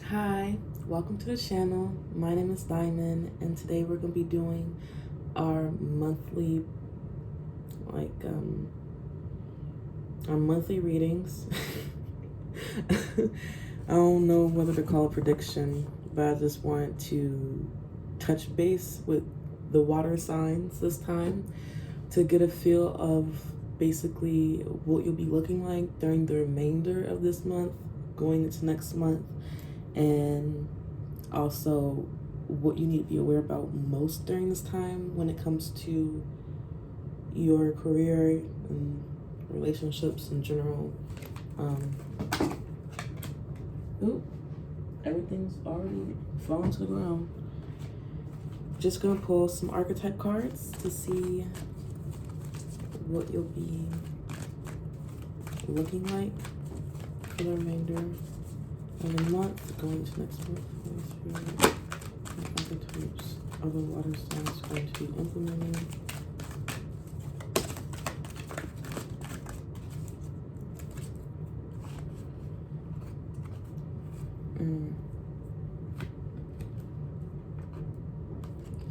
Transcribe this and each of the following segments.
Hi, welcome to the channel. My name is Diamond, and today we're going to be doing our monthly our monthly readings. I don't know whether to call it prediction, but I just wanted to touch base with the water signs this time to get a feel of basically what you'll be looking like during the remainder of this month, going into next month, and also what you need to be aware about most during this time when it comes to your career and relationships in general. Ooh, everything's already falling to the ground. Just gonna pull some archetype cards to see what you'll be looking like for the remainder of the month, going to next month. Archetypes of the water signs going to be implementing.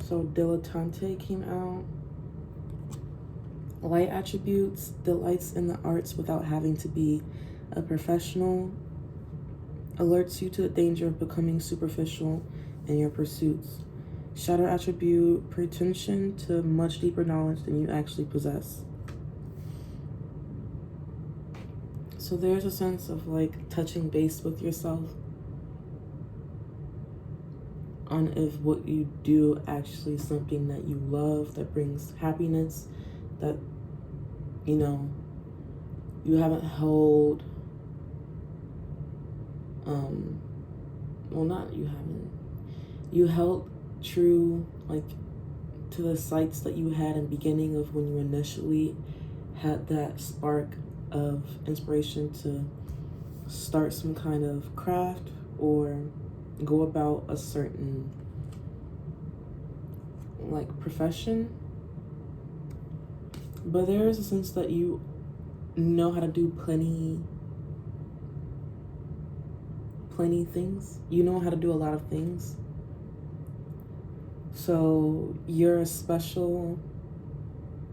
So dilettante came out. Light attributes, delights in the arts without having to be a professional, alerts you to the danger of becoming superficial in your pursuits. Shadow attribute, pretension to much deeper knowledge than you actually possess. So there's a sense of like touching base with yourself on if what you do actually is something that you love, that brings happiness, that, you know, you haven't held, you held true, like, to the sights that you had in the beginning of when you initially had that spark of inspiration to start some kind of craft or go about a certain like profession. But there is a sense that you know how to do plenty things. You know how to do a lot of things. So you're a special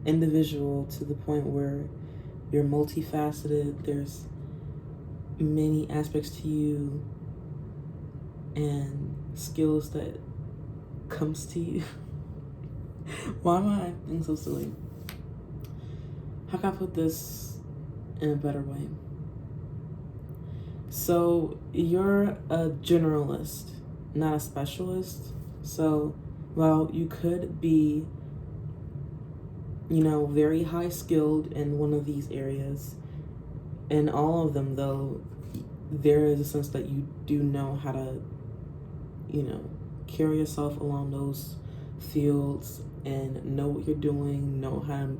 individual to the point where you're multifaceted. There's many aspects to you and skills that comes to you. Why am I acting so silly? How can I put this in a better way? So you're a generalist, not a specialist. So while you could be, you know, very high skilled in one of these areas, in all of them though, there is a sense that you do know how to, you know, carry yourself along those fields and know what you're doing, know how to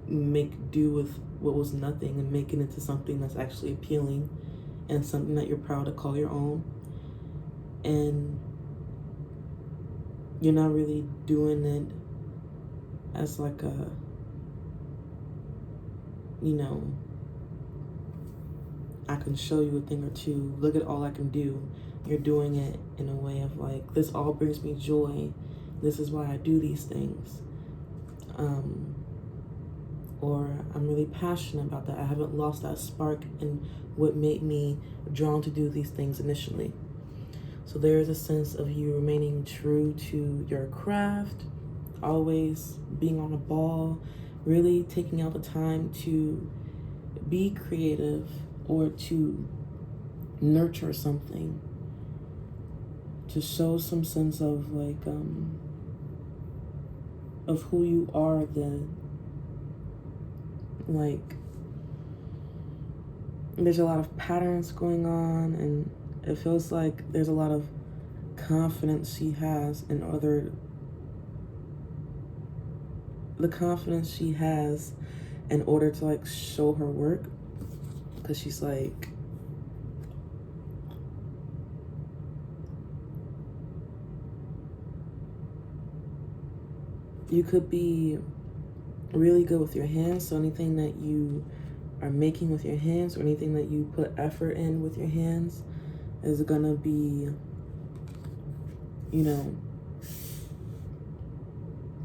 make do with what was nothing and make it into something that's actually appealing and something that you're proud to call your own. And you're not really doing it as like a, you know, I can show you a thing or two, look at all I can do. You're doing it in a way of like, this all brings me joy. This is why I do these things. Or I'm really passionate about that. I haven't lost that spark in what made me drawn to do these things initially. So there is a sense of you remaining true to your craft, always being on the ball, really taking out the time to be creative or to nurture something, to show some sense of like, of who you are then. Like, there's a lot of patterns going on, and it feels like there's a lot of confidence she has in order, the confidence she has in order to like show her work, because she's like, you could be really good with your hands. So anything that you are making with your hands or anything that you put effort in with your hands, is gonna be, you know,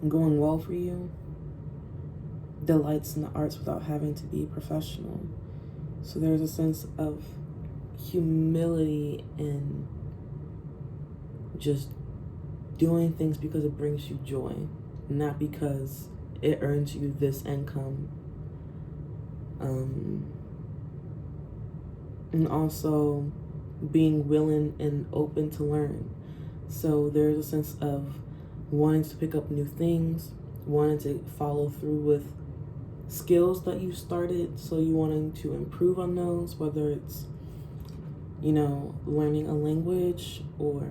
going well for you. Delights in the arts without having to be professional. So there's a sense of humility in just doing things because it brings you joy, not because it earns you this income. And also being willing and open to learn. So there's a sense of wanting to pick up new things, wanting to follow through with skills that you started, so you wanting to improve on those, whether it's, you know, learning a language or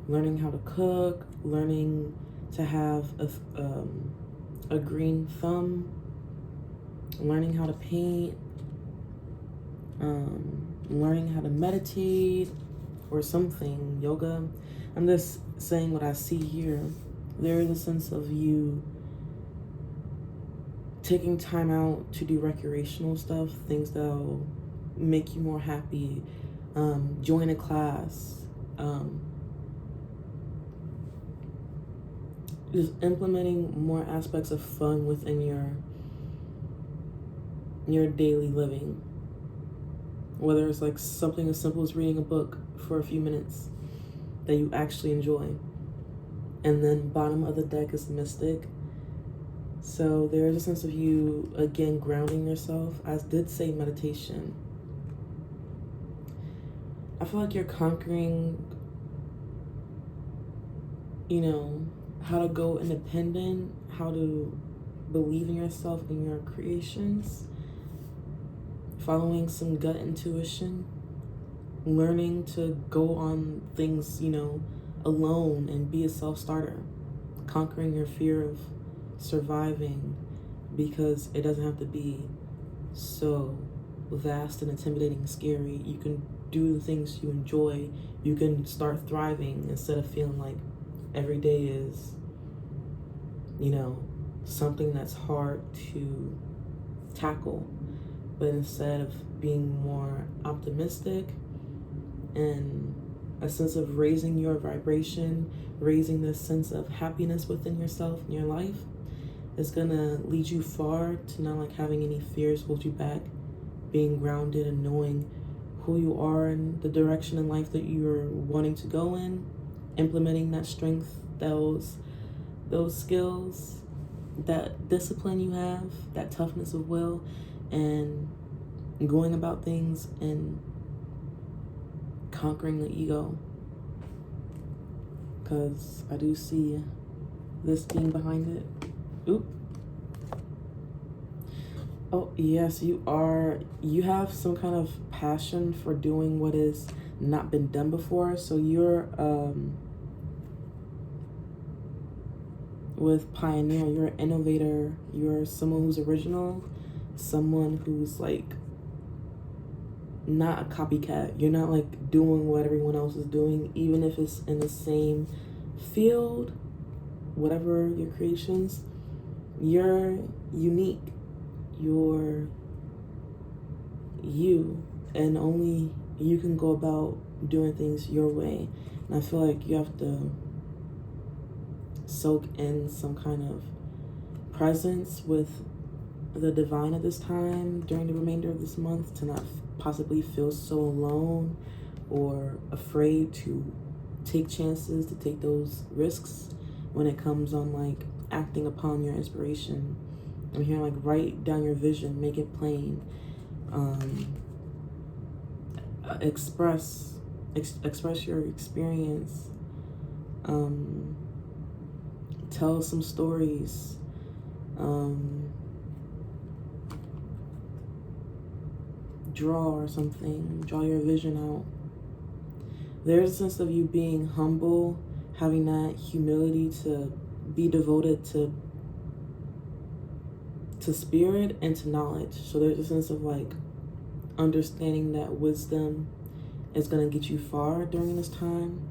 learning how to cook, learning to have a green thumb, learning how to paint, learning how to meditate or something, yoga. I'm just saying what I see here. There is a sense of you taking time out to do recreational stuff, things that'll make you more happy, join a class, just implementing more aspects of fun within your daily living. Whether it's like something as simple as reading a book for a few minutes that you actually enjoy. And then bottom of the deck is Mystic. So there's a sense of you, again, grounding yourself. I did say meditation. I feel like you're conquering, you know, how to go independent, how to believe in yourself and your creations, following some gut intuition, learning to go on things, you know, alone and be a self-starter, conquering your fear of surviving, because it doesn't have to be so vast and intimidating, scary. You can do the things you enjoy. You can start thriving instead of feeling like every day is, you know, something that's hard to tackle. But instead of being more optimistic and a sense of raising your vibration, raising this sense of happiness within yourself and your life, is gonna lead you far to not like having any fears hold you back, being grounded and knowing who you are and the direction in life that you're wanting to go in, implementing that strength, those skills, that discipline you have, that toughness of will, and going about things and conquering the ego. Because I do see this being behind it. Oop. Oh, yes, you are. You have some kind of passion for doing what has not been done before. So you're, with pioneer, you're an innovator. You're someone who's original, someone who's like not a copycat. You're not like doing what everyone else is doing, even if it's in the same field, whatever your creations. You're unique. You're you, and only you can go about doing things your way. And I feel like you have to soak in some kind of presence with the divine at this time during the remainder of this month, to not possibly feel so alone or afraid to take chances, to take those risks when it comes on like acting upon your inspiration. I'm hearing like write down your vision, make it plain, express your experience, tell some stories, draw or something, draw your vision out. There's a sense of you being humble, having that humility to be devoted to spirit and to knowledge. So there's a sense of like understanding that wisdom is going to get you far during this time.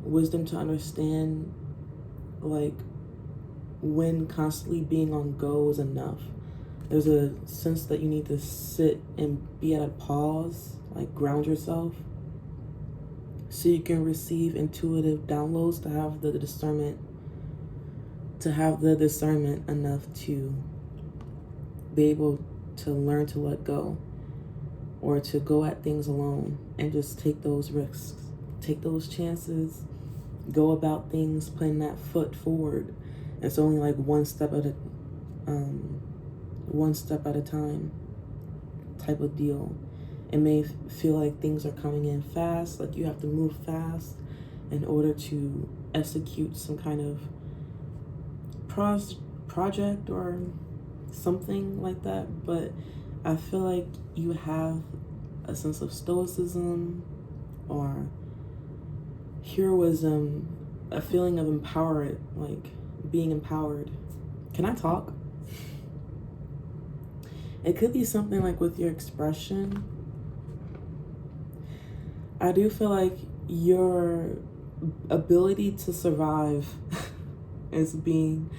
Wisdom to understand like when constantly being on go is enough. There's a sense that you need to sit and be at a pause, like ground yourself, so you can receive intuitive downloads, to have the discernment enough to be able to learn to let go, or to go at things alone and just take those risks, take those chances, go about things putting that foot forward. It's only like one step at a time type of deal. It may feel like things are coming in fast, like you have to move fast in order to execute some kind of project or something like that. But I feel like you have a sense of stoicism or heroism, a feeling of empowered, like being empowered. Can I talk? It could be something like with your expression. I do feel like your ability to survive is being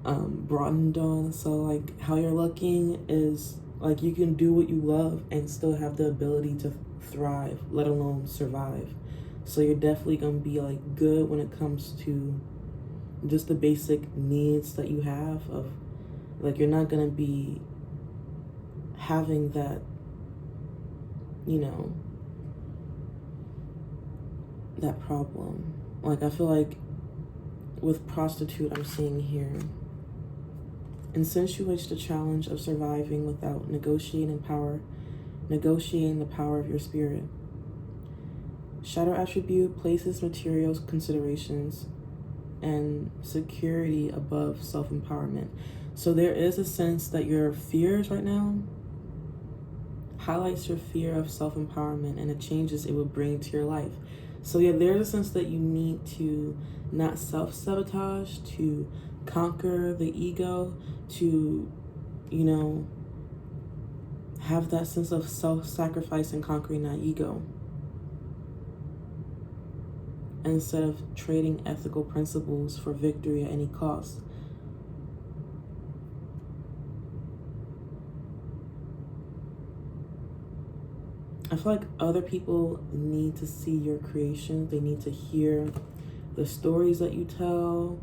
broadened on. So like how you're looking is like you can do what you love and still have the ability to thrive, let alone survive. So you're definitely gonna be like good when it comes to just the basic needs that you have. Of like, you're not gonna be having that, you know, that problem. Like I feel like with prostitute, I'm seeing here, insinuates the challenge of surviving without negotiating the power of your spirit. Shadow attribute places materials, considerations, and security above self-empowerment. So there is a sense that your fears right now highlights your fear of self-empowerment and the changes it will bring to your life. So yeah, there's a sense that you need to not self-sabotage, to conquer the ego, to, you know, have that sense of self-sacrifice and conquering that ego, instead of trading ethical principles for victory at any cost. I feel like other people need to see your creations. They need to hear the stories that you tell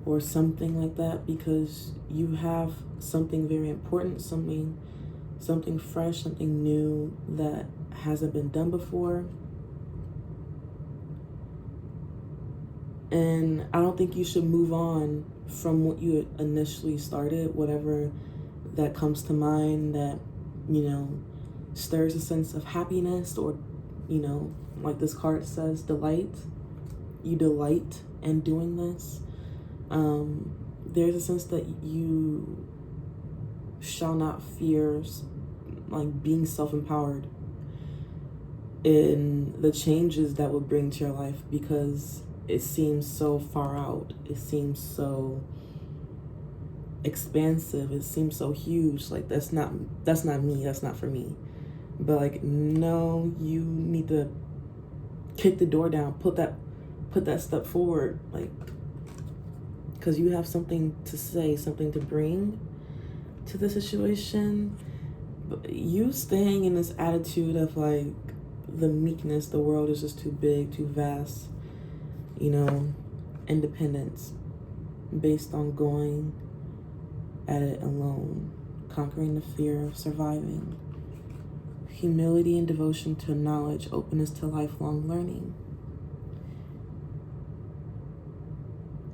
or something like that, because you have something very important, something fresh, something new that hasn't been done before. And I don't think you should move on from what you initially started, whatever that comes to mind that, you know, stirs a sense of happiness, or, you know, like this card says, delight. You delight in doing this. There's a sense that you shall not fear, like, being self-empowered in the changes that will bring to your life, because it seems so far out. It seems so expansive. It seems so huge. Like, that's not me. That's not for me. But like, no, you need to kick the door down, put that step forward, like, because you have something to say, something to bring to the situation. But you staying in this attitude of like the meekness, the world is just too big, too vast, you know, independence based on going at it alone, conquering the fear of surviving. Humility and devotion to knowledge, openness to lifelong learning.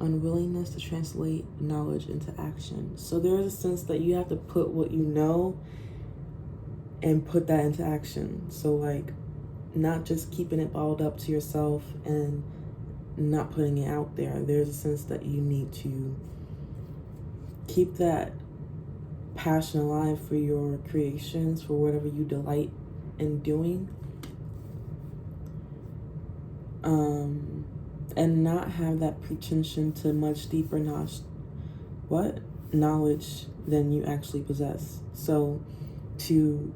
Unwillingness to translate knowledge into action. So there is a sense that you have to put what you know and put that into action. So like, not just keeping it balled up to yourself and not putting it out there. There's a sense that you need to keep that passion alive for your creations, for whatever you delight in doing, and not have that pretension to much deeper knowledge than you actually possess. So to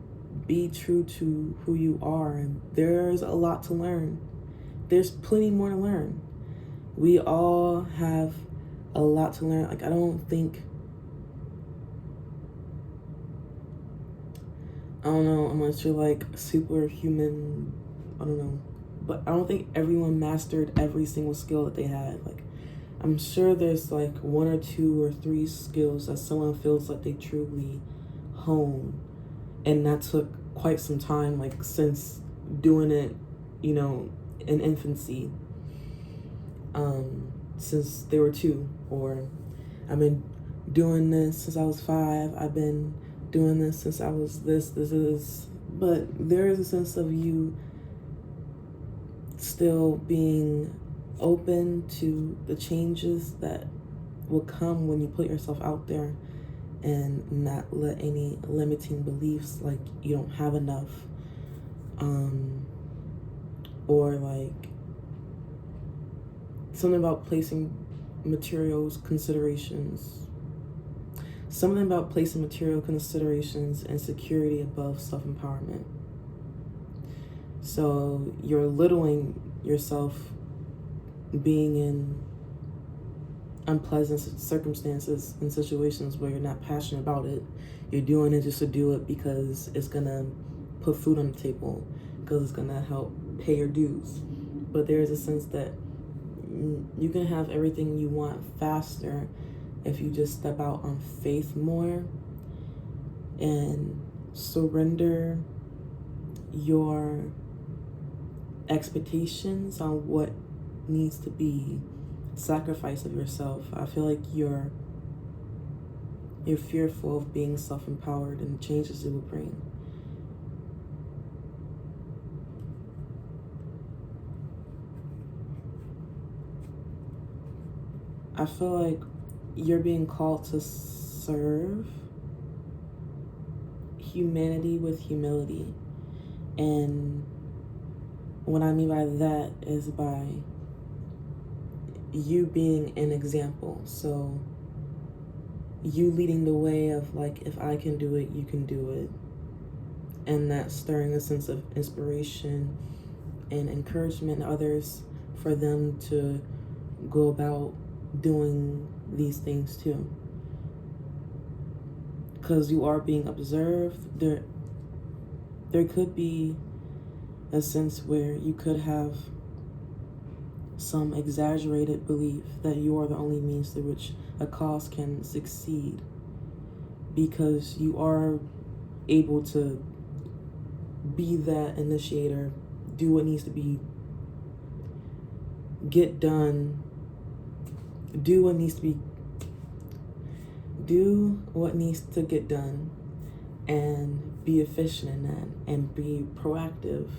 be true to who you are, and there's a lot to learn. There's plenty more to learn. We all have a lot to learn. Like, I don't think I don't know, unless you're like superhuman, I don't know. But I don't think everyone mastered every single skill that they had. Like, I'm sure there's like one or two or three skills that someone feels like they truly hone. And that took quite some time, like since doing it, you know, in infancy, since they were 2, or I've been doing this since I was 5, I've been doing this since I was this. But there is a sense of you still being open to the changes that will come when you put yourself out there, and not let any limiting beliefs like you don't have enough, or like something about placing material considerations and security above self-empowerment. So you're littling yourself being in unpleasant circumstances and situations where you're not passionate about it. You're doing it just to do it because it's gonna put food on the table, because it's gonna help pay your dues. But there's a sense that you can have everything you want faster if you just step out on faith more and surrender your expectations on what needs to be sacrifice of yourself. I feel like you're fearful of being self-empowered and the changes it will bring. I feel like you're being called to serve humanity with humility. And what I mean by that is by you being an example. So you leading the way of like, if I can do it, you can do it. And that stirring a sense of inspiration and encouragement in others for them to go about doing these things too. Because you are being observed. There could be a sense where you could have some exaggerated belief that you are the only means through which a cause can succeed, because you are able to be that initiator, do what needs to be get done, do what needs to get done, and be efficient in that, and be proactive,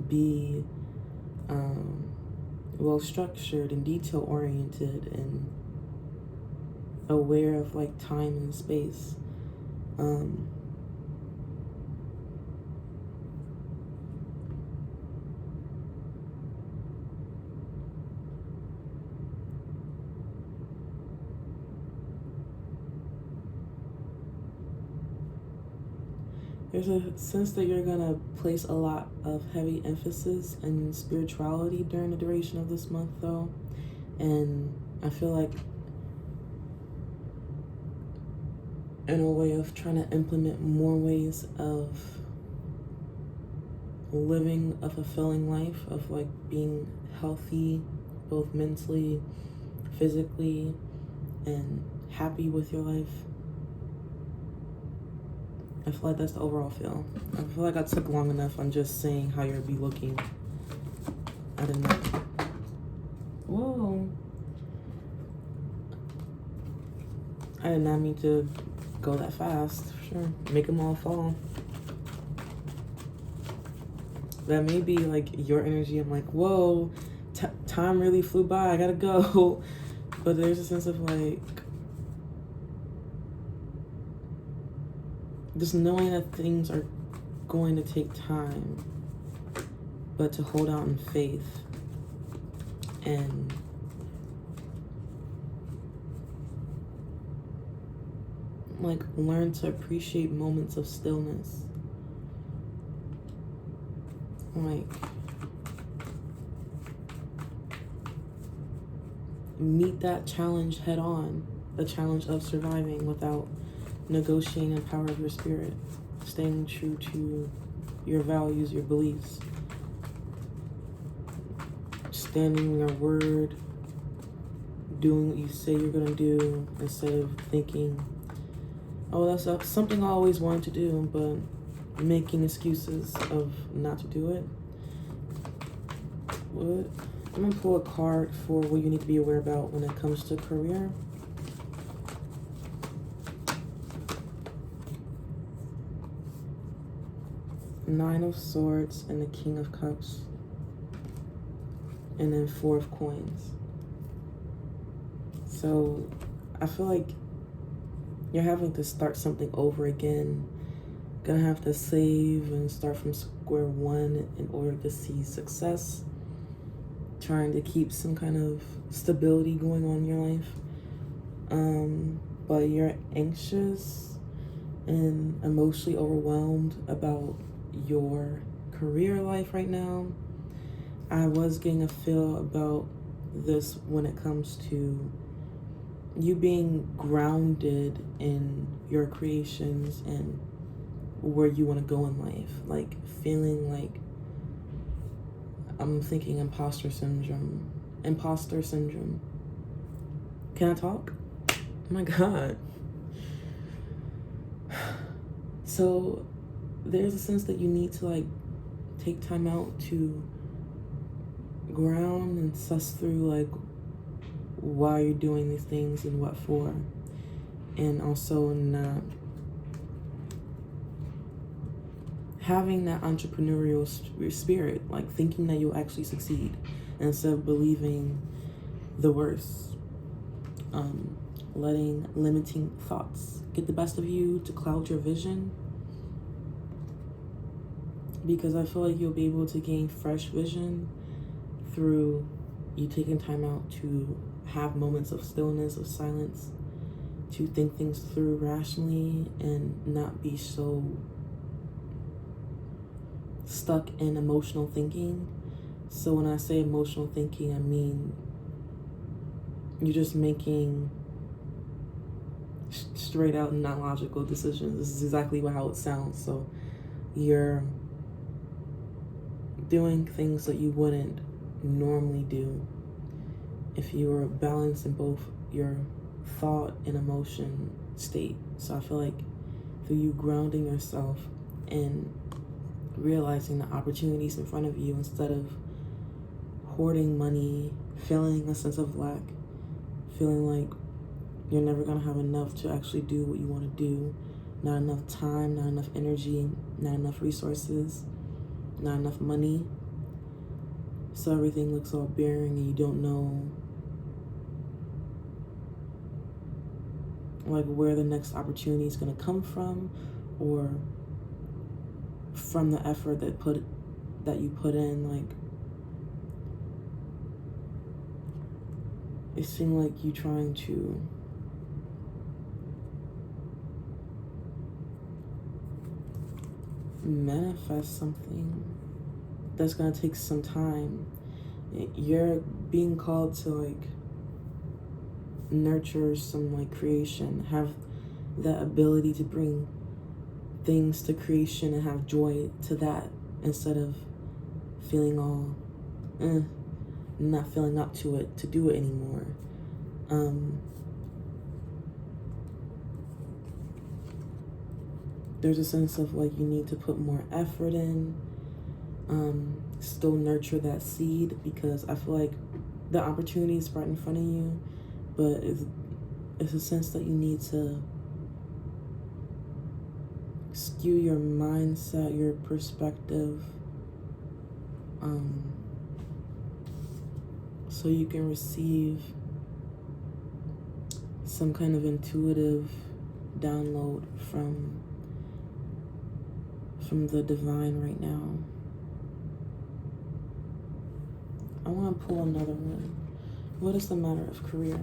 be well structured and detail oriented and aware of like time and space. There's a sense that you're gonna place a lot of heavy emphasis in spirituality during the duration of this month, though. And I feel like in a way of trying to implement more ways of living a fulfilling life, of like being healthy, both mentally, physically, and happy with your life. I feel like that's the overall feel. I feel like I took long enough on just saying how you'll be looking. I didn't know. Whoa. I did not mean to go that fast. Sure. Make them all fall. That may be like your energy. I'm like, whoa, time really flew by. I gotta go. But there's a sense of like, just knowing that things are going to take time, but to hold out in faith and like learn to appreciate moments of stillness. Like meet that challenge head on, the challenge of surviving without negotiating the power of your spirit. staying true to your values, your beliefs, standing your word, doing what you say you're gonna do instead of thinking, oh, that's something I always wanted to do, but making excuses of not to do it. What? I'm gonna pull a card for what you need to be aware about when it comes to career. Nine of Swords and the King of Cups. And then Four of Coins. So I feel like you're having to start something over again. Gonna have to save and start from square one in order to see success. Trying to keep some kind of stability going on in your life. But you're anxious and emotionally overwhelmed about your career life right now. I was getting a feel about this when it comes to you being grounded in your creations and where you want to go in life. Like feeling like, I'm thinking imposter syndrome. Imposter syndrome. Can I talk? Oh my God. So there's a sense that you need to like take time out to ground and suss through like why you're doing these things and what for. And also not having that entrepreneurial spirit, like thinking that you'll actually succeed instead of believing the worst. Letting limiting thoughts get the best of you to cloud your vision, because I feel like you'll be able to gain fresh vision through you taking time out to have moments of stillness, of silence, to think things through rationally and not be so stuck in emotional thinking. So when I say emotional thinking, I mean you're just making straight out not logical decisions. This is exactly how it sounds. So you're doing things that you wouldn't normally do if you were balanced in both your thought and emotion state. So I feel like through you grounding yourself and realizing the opportunities in front of you instead of hoarding money, feeling a sense of lack, feeling like you're never gonna have enough to actually do what you want to do, not enough time, not enough energy, not enough resources, not enough money. So everything looks all barren and you don't know like where the next opportunity is gonna come from, or from the effort that you put in. Like it seemed like you trying to manifest something that's gonna take some time. You're being called to like nurture some like creation, have that ability to bring things to creation and have joy to that instead of feeling all not feeling up to it to do it anymore. There's a sense of like you need to put more effort in, still nurture that seed, because I feel like the opportunity is right in front of you, but it's a sense that you need to skew your mindset, your perspective, so you can receive some kind of intuitive download from the divine right now. I want to pull another one. What is the matter of career?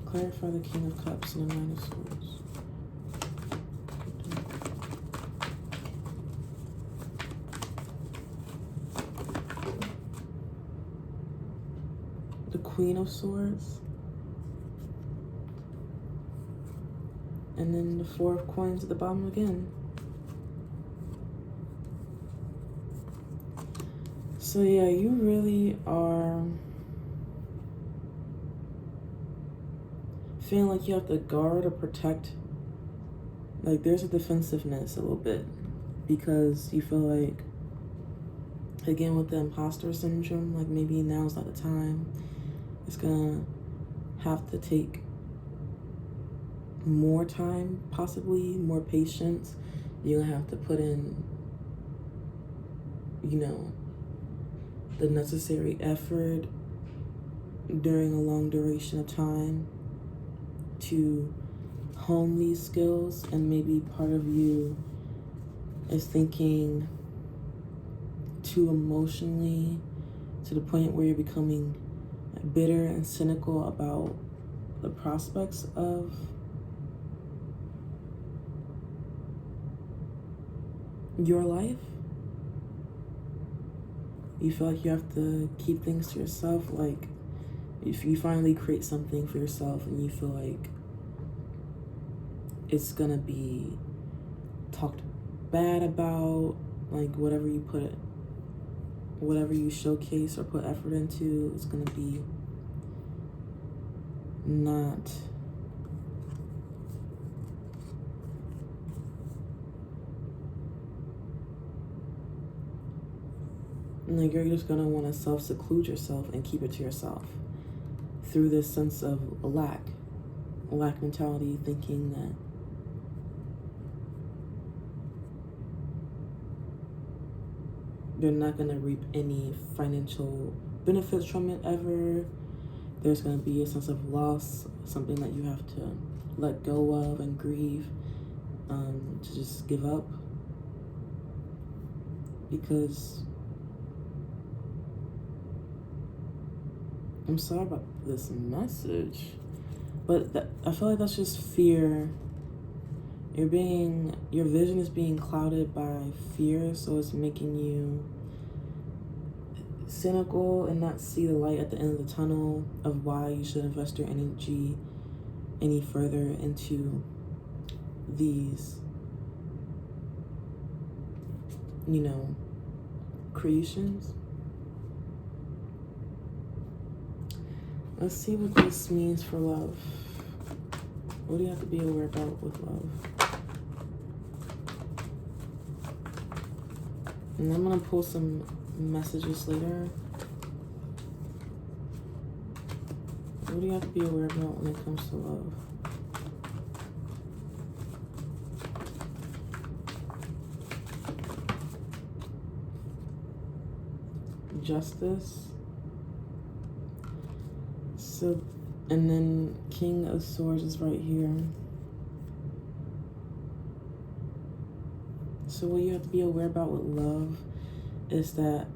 Clarify the King of Cups and the Nine of Swords. The Queen of Swords. And then the 4 of coins at the bottom again. So yeah, you really are feeling like you have to guard or protect. Like there's a defensiveness a little bit because you feel like, again, with the imposter syndrome, like maybe now's not the time. It's gonna have to take more time, possibly more patience. You're gonna have to put in, you know, the necessary effort during a long duration of time to hone these skills. And maybe part of you is thinking too emotionally to the point where you're becoming bitter and cynical about the prospects of your life. You feel like you have to keep things to yourself. Like if you finally create something for yourself and you feel like it's gonna be talked bad about, like whatever you showcase or put effort into, it's gonna be not like you're just gonna want to self-seclude yourself and keep it to yourself through this sense of lack mentality, thinking that you're not gonna reap any financial benefits from it ever. There's gonna be a sense of loss, something that you have to let go of and grieve, to just give up, because I'm sorry about this message, but I feel like that's just fear. Your vision is being clouded by fear, so it's making you cynical and not see the light at the end of the tunnel of why you should invest your energy any further into these, creations. Let's see what this means for love. What do you have to be aware about with love? And I'm gonna pull some messages later. What do you have to be aware about when it comes to love? Justice. So, and then King of Swords is right here. So what you have to be aware about with love is that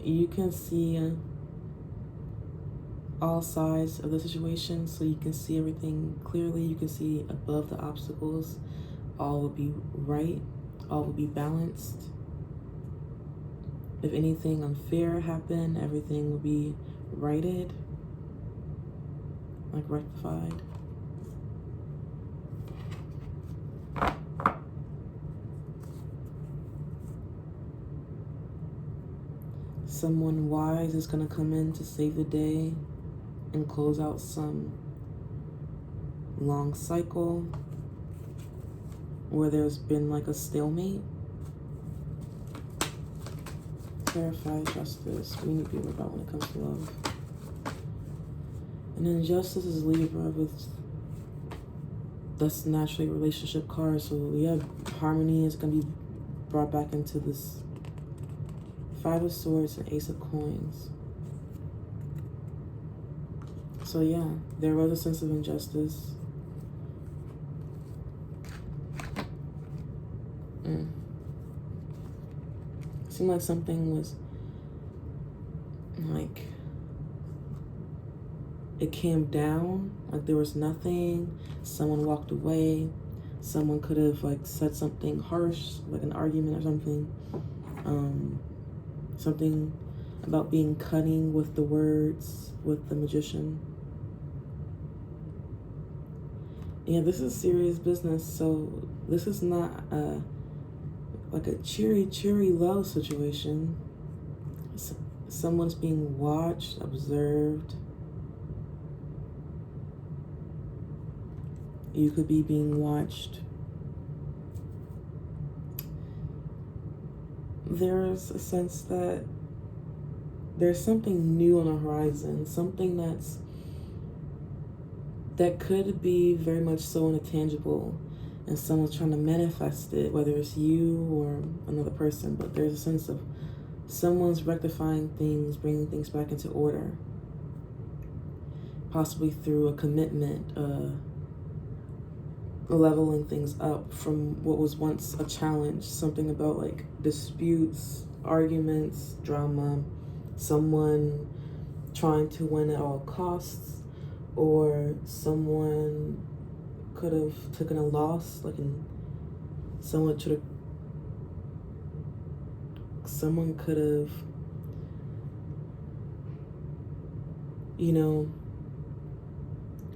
you can see all sides of the situation, so you can see everything clearly. You can see above the obstacles. All will be right. All will be balanced. If anything unfair happened, everything will be righted, like rectified. Someone wise is going to come in to save the day and close out some long cycle where there's been like a stalemate. Clarify justice. We need to be aware about when it comes to love. And then justice is Libra, with that's naturally a relationship card. So yeah, harmony is going to be brought back into this 5 of Swords and Ace of Coins. So yeah, there was a sense of injustice. It seemed like something was like, it came down, like there was nothing. Someone walked away. Someone could have like said something harsh, like an argument or something. Something about being cunning with the words with the Magician. Yeah, this is serious business. So this is not like a cheery love situation. Someone's being watched, observed. You could be being watched. There's a sense that there's something new on the horizon, something that could be very much so intangible, and someone's trying to manifest it, whether it's you or another person. But there's a sense of someone's rectifying things, bringing things back into order, possibly through a commitment, leveling things up from what was once a challenge, something about like disputes, arguments, drama, someone trying to win at all costs, or someone could have taken a loss, like someone could have,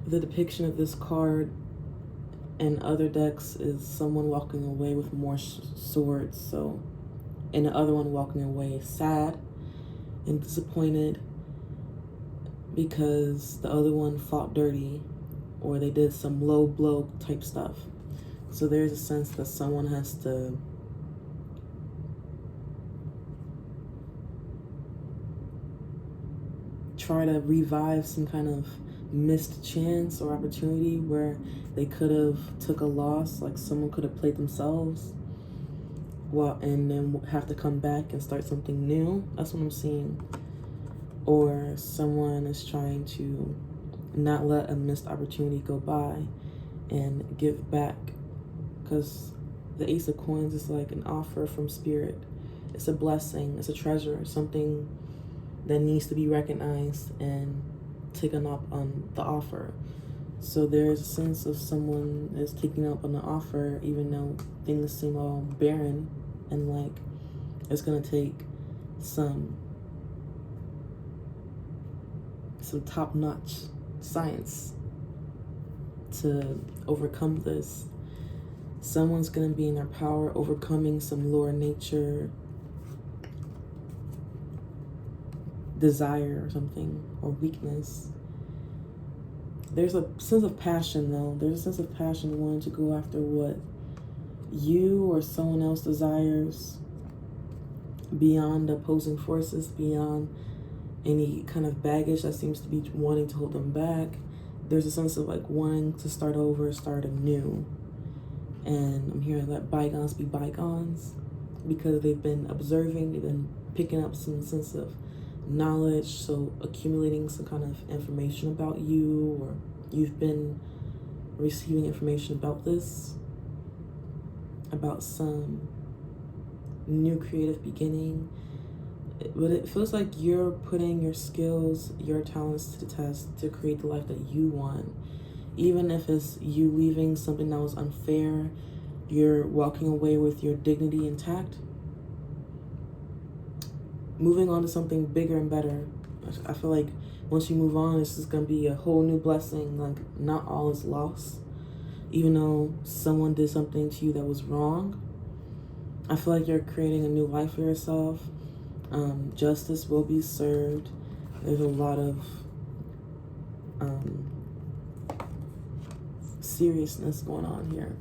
the depiction of this card and other decks is someone walking away with more swords. So, and the other one walking away sad and disappointed because the other one fought dirty or they did some low blow type stuff. So there's a sense that someone has to try to revive some kind of missed chance or opportunity where they could have took a loss, like someone could have played themselves, and then have to come back and start something new. That's what I'm seeing. Or someone is trying to not let a missed opportunity go by and give back, because the Ace of Coins is like an offer from Spirit. It's a blessing, it's a treasure, something that needs to be recognized and taken up on the offer. So there's a sense of someone is taking up on the offer even though things seem all barren, and like it's gonna take some top-notch science to overcome this. Someone's gonna be in their power, overcoming some lower nature desire or something, or weakness. There's a sense of passion though. There's a sense of passion wanting to go after what you or someone else desires, beyond opposing forces, beyond any kind of baggage that seems to be wanting to hold them back. There's a sense of like wanting to start over, start anew. And I'm hearing let bygones be bygones, because they've been observing, they've been picking up some sense of knowledge, so accumulating some kind of information about you, or you've been receiving information about this, about some new creative beginning. But it feels like you're putting your skills, your talents to the test to create the life that you want. Even if it's you leaving something that was unfair, you're walking away with your dignity intact, moving on to something bigger and better. I feel like once you move on, it's just gonna be a whole new blessing. Like not all is lost. Even though someone did something to you that was wrong, I feel like you're creating a new life for yourself. Justice will be served. There's a lot of seriousness going on here.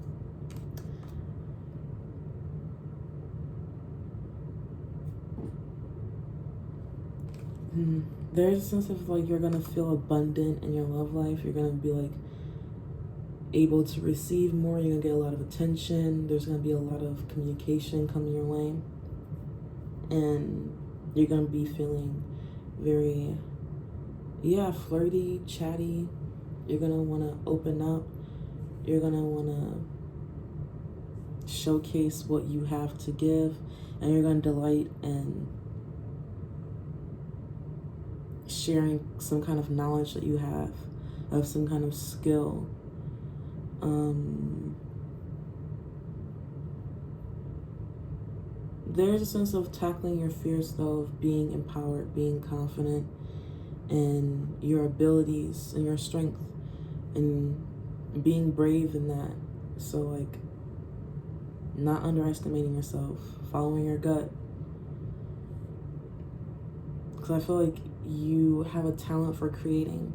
There's a sense of like you're gonna feel abundant in your love life. You're gonna be like able to receive more. You're gonna get a lot of attention. There's gonna be a lot of communication coming your way, and you're gonna be feeling very, flirty, chatty. You're gonna wanna open up. You're gonna wanna showcase what you have to give, and you're gonna delight in sharing some kind of knowledge that you have, of some kind of skill. There's a sense of tackling your fears though, of being empowered, being confident in your abilities and your strength, and being brave in that. So like not underestimating yourself, following your gut. Because I feel like you have a talent for creating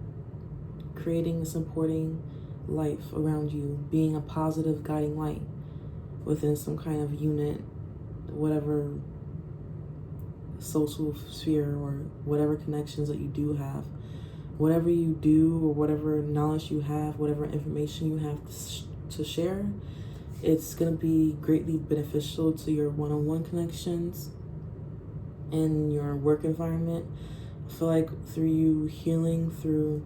and supporting life around you, being a positive guiding light within some kind of unit, whatever social sphere or whatever connections that you do have. Whatever you do or whatever knowledge you have, whatever information you have to share, it's going to be greatly beneficial to your one-on-one connections and your work environment. I feel like through you healing through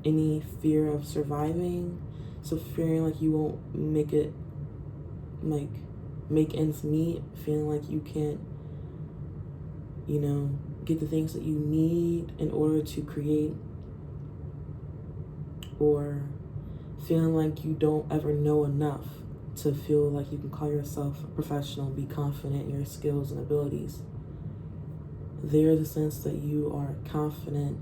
any fear of surviving, so fearing like you won't make it, like make ends meet, feeling like you can't, get the things that you need in order to create, or feeling like you don't ever know enough to feel like you can call yourself a professional, be confident in your skills and abilities. There's a sense that you are confident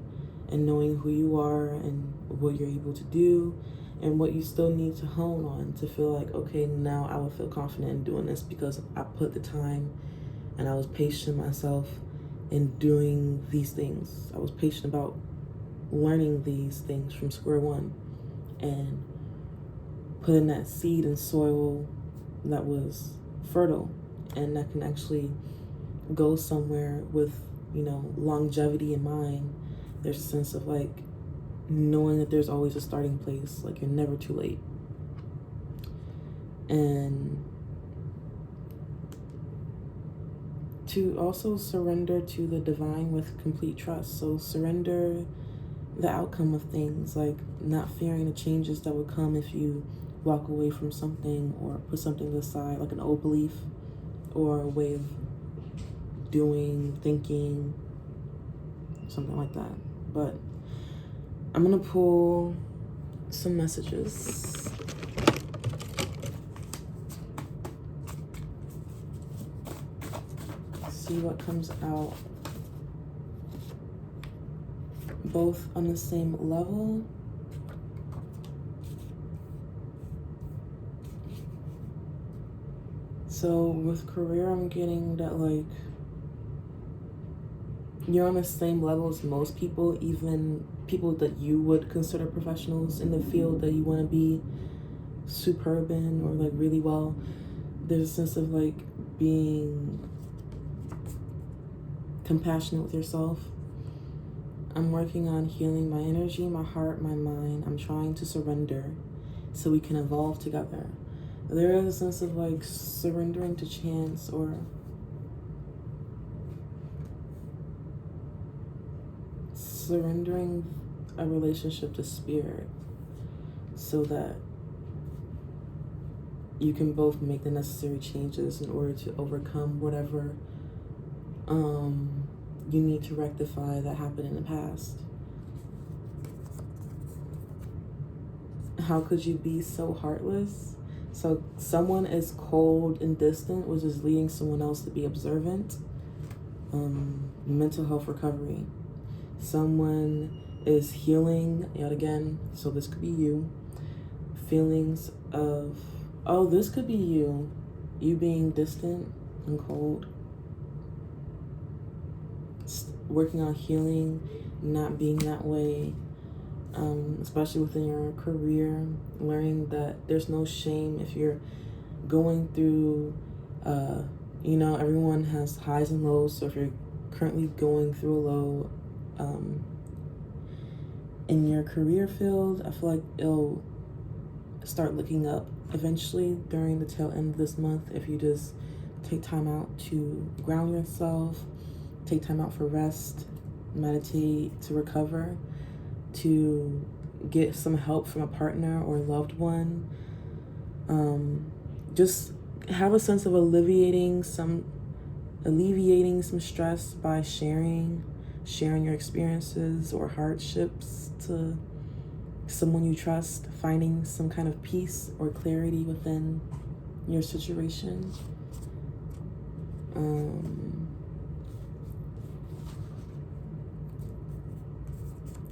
in knowing who you are and what you're able to do and what you still need to hone on to feel like, okay, now I will feel confident in doing this because I put the time and I was patient myself in doing these things. I was patient about learning these things from square one and putting that seed in soil that was fertile and that can actually go somewhere with, longevity in mind. There's a sense of like knowing that there's always a starting place, like you're never too late. And to also surrender to the divine with complete trust. So surrender the outcome of things, like not fearing the changes that would come if you walk away from something or put something aside, like an old belief or a way of doing, thinking, something like that. But I'm gonna pull some messages. See what comes out. Both on the same level. So with career, I'm getting that like you're on the same level as most people, even people that you would consider professionals in the field that you want to be superb in or like really well. There's a sense of like being compassionate with yourself. I'm working on healing my energy, my heart, my mind. I'm trying to surrender so we can evolve together. There is a sense of like surrendering to chance or surrendering a relationship to spirit so that you can both make the necessary changes in order to overcome whatever you need to rectify that happened in the past. How could you be so heartless? So someone is cold and distant, which is leading someone else to be observant. Mental health recovery. Someone is healing, yet again, so this could be you. Feelings of, this could be you. You being distant and cold. Working on healing, not being that way. Especially within your career, learning that there's no shame if you're going through, everyone has highs and lows. So if you're currently going through a low in your career field, I feel like it'll start looking up eventually during the tail end of this month if you just take time out to ground yourself, take time out for rest, meditate, to recover, to get some help from a partner or loved one. Just have a sense of alleviating some stress by sharing your experiences or hardships to someone you trust, finding some kind of peace or clarity within your situation.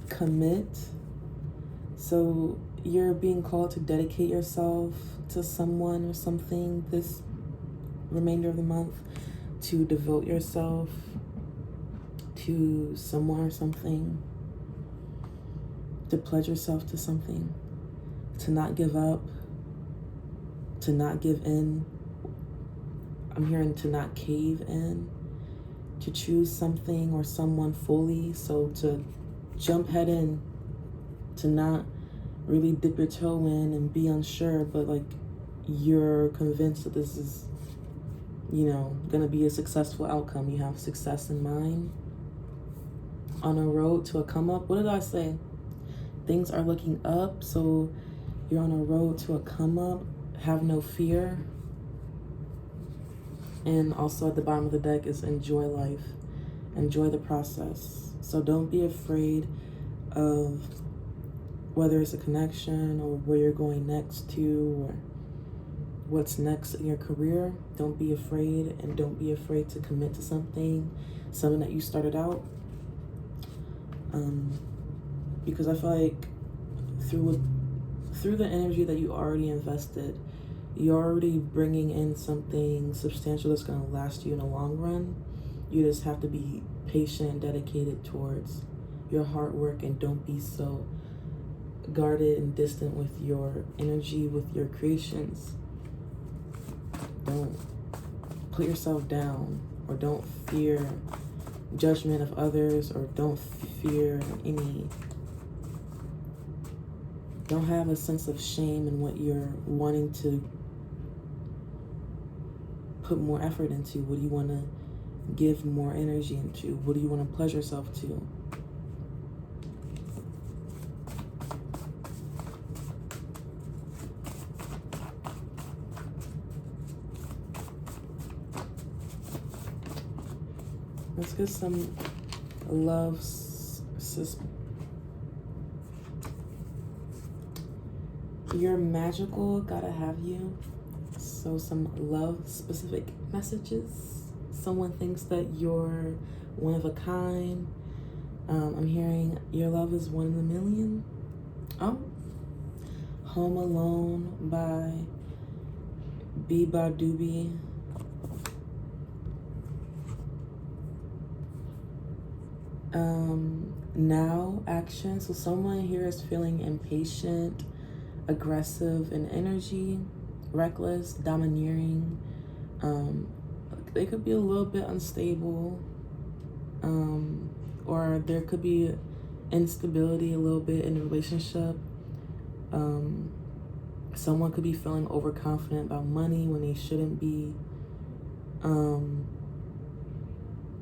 Commit. So you're being called to dedicate yourself to someone or something this remainder of the month, to devote yourself to someone or something, to pledge yourself to something, to not give up, to not give in. I'm hearing to not cave in, to choose something or someone fully. So to jump head in, to not really dip your toe in and be unsure, but like you're convinced that this is, you know, gonna be a successful outcome. You have success in mind. On a road to a come up. What did I say? Things are looking up, so you're on a road to a come up. Have no fear. And also at the bottom of the deck is enjoy life. Enjoy the process. So don't be afraid of whether it's a connection or where you're going next to or what's next in your career. Don't be afraid, and don't be afraid to commit to something that you started out. Because I feel like through the energy that you already invested, you're already bringing in something substantial that's going to last you in the long run. You just have to be patient and dedicated towards your hard work, and don't be so guarded and distant with your energy, with your creations. Don't put yourself down, or don't fear judgment of others, or don't have a sense of shame in what you're wanting to put more effort into. What do you want to give more energy into? What do you want to pledge yourself to? Let's get some love. You're magical, gotta have you. So some love specific messages. Someone thinks that you're one of a kind. I'm hearing your love is 1 in a million. Oh, Home Alone by Biba Doobie. Now action. So someone here is feeling impatient, aggressive in energy, reckless, domineering. They could be a little bit unstable, or there could be instability a little bit in the relationship. Someone could be feeling overconfident about money when they shouldn't be,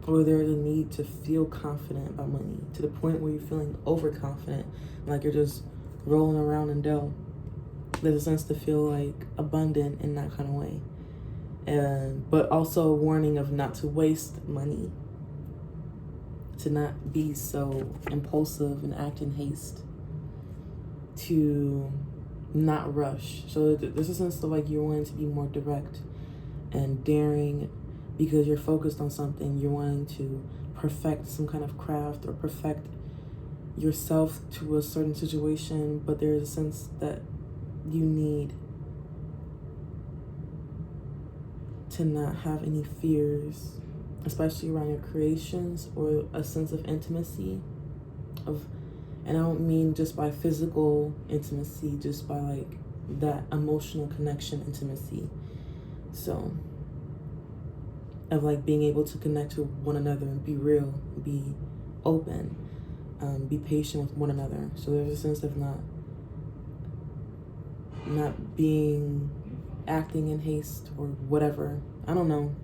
or there's a need to feel confident about money to the point where you're feeling overconfident, like you're just rolling around in dough. There's a sense to feel like abundant in that kind of way. But also a warning of not to waste money, to not be so impulsive and act in haste, to not rush. So there's a sense of like you're wanting to be more direct and daring because you're focused on something. You're wanting to perfect some kind of craft or perfect yourself to a certain situation, but there's a sense that you need to not have any fears, especially around your creations, or a sense of intimacy and I don't mean just by physical intimacy, just by like that emotional connection intimacy. So of like being able to connect to one another and be real, be open, be patient with one another. So there's a sense of not acting in haste or whatever. I don't know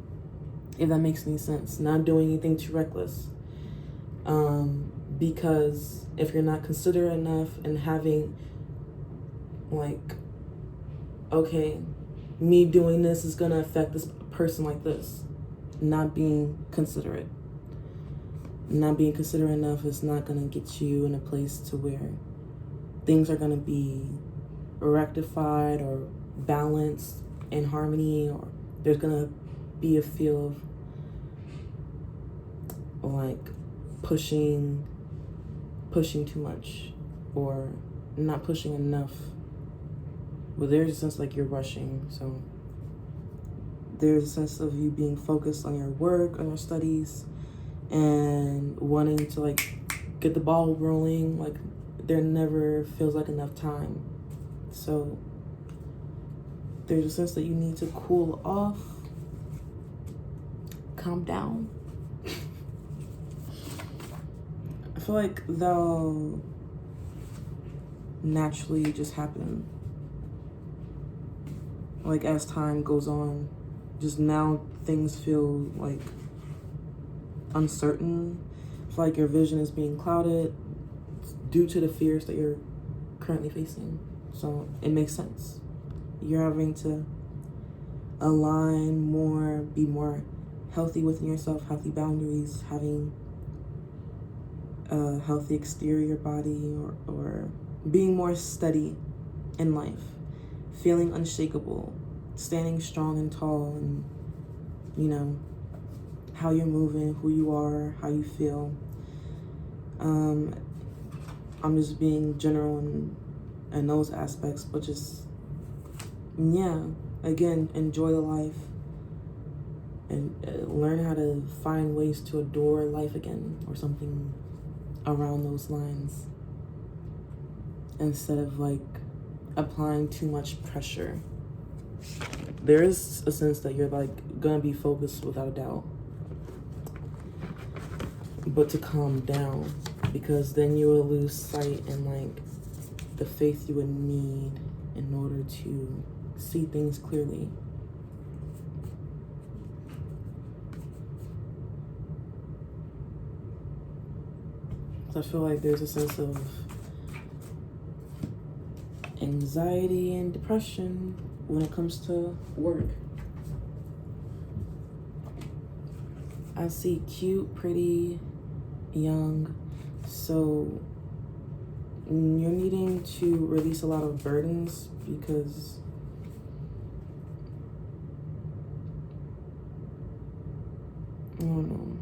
if that makes any sense. Not doing anything too reckless. Because if you're not considerate enough and having like, okay, me doing this is gonna affect this person like this. Not being considerate. Not being considerate enough is not gonna get you in a place to where things are gonna be rectified or balanced in harmony, or there's gonna be a feel of like pushing too much or not pushing enough. But there's a sense like you're rushing. So there's a sense of you being focused on your work, on your studies, and wanting to like get the ball rolling. Like there never feels like enough time. So there's a sense that you need to cool off, calm down. I feel like they'll naturally just happen. Like as time goes on, just now things feel like uncertain. I feel like your vision is being clouded due to the fears that you're currently facing. So it makes sense. You're having to align more, be more healthy within yourself, healthy boundaries, having a healthy exterior body, or being more steady in life, feeling unshakable, standing strong and tall, and you know, how you're moving, who you are, how you feel. I'm just being general in those aspects, but just, yeah, again, enjoy the life and learn how to find ways to adore life again, or something around those lines, instead of like applying too much pressure. There is a sense that you're like gonna be focused without a doubt, but to calm down, because then you will lose sight and like the faith you would need in order to see things clearly. So I feel like there's a sense of anxiety and depression when it comes to work. I see cute, pretty, young, so you're needing to release a lot of burdens because I don't know.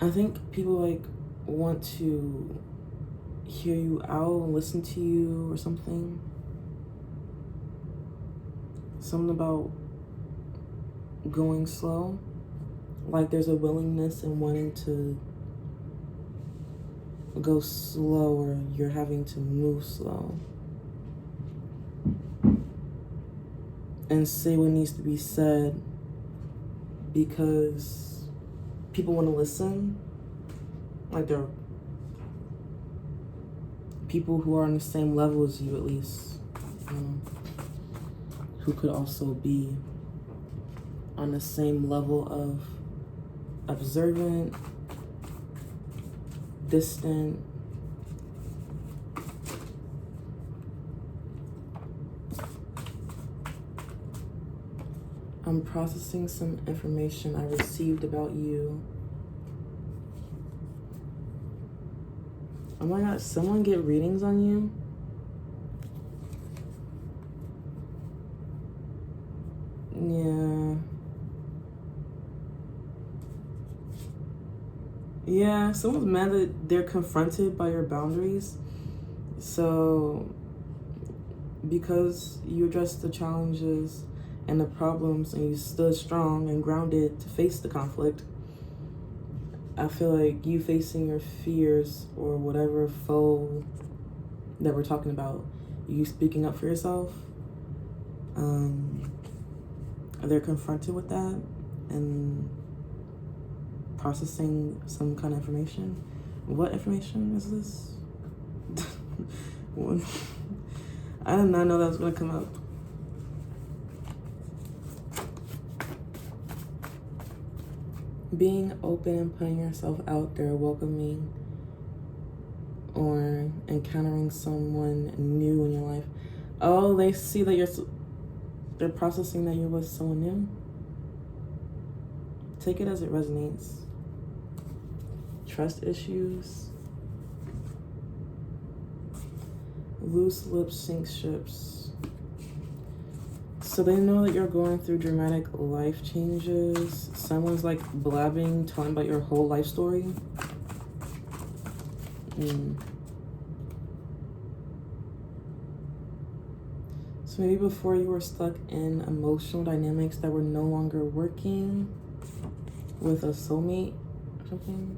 I think people like want to hear you out and listen to you or something. Something about going slow. Like there's a willingness and wanting to go slow, or you're having to move slow and say what needs to be said because people want to listen. Like there are people who are on the same level as you, at least, who could also be on the same level of observant, distant, I'm processing some information I received about you. Oh my God, someone get readings on you? Yeah. Yeah, someone's mad that they're confronted by your boundaries. So, because you addressed the challenges and the problems and you stood strong and grounded to face the conflict, I feel like you facing your fears or whatever foe that we're talking about, you speaking up for yourself, they're confronted with that and processing some kind of information. What information is this? I did not know that was going to come up. Being open and putting yourself out there, welcoming or encountering someone new in your life. Oh, they see that they're processing that you're with someone new. Take it as it resonates. Trust issues. Loose lips sink ships. So they know that you're going through dramatic life changes. Someone's like blabbing, telling about your whole life story. So maybe before you were stuck in emotional dynamics that were no longer working with a soulmate or something.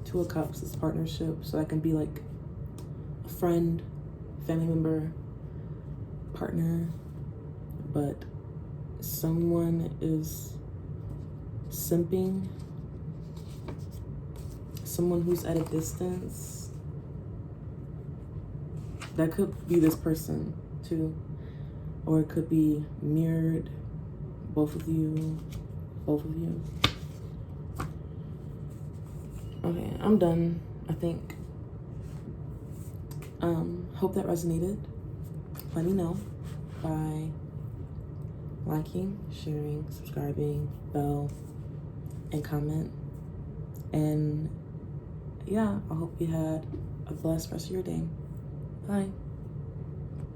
Two of Cups is partnership. So that can be like a friend, family member, partner. But someone is simping. Someone who's at a distance. That could be this person too. Or it could be mirrored. Both of you. Both of you. Okay, I'm done, I think. Hope that resonated. Let me know by liking, sharing, subscribing, bell, and comment. And yeah, I hope you had a blessed rest of your day. Bye.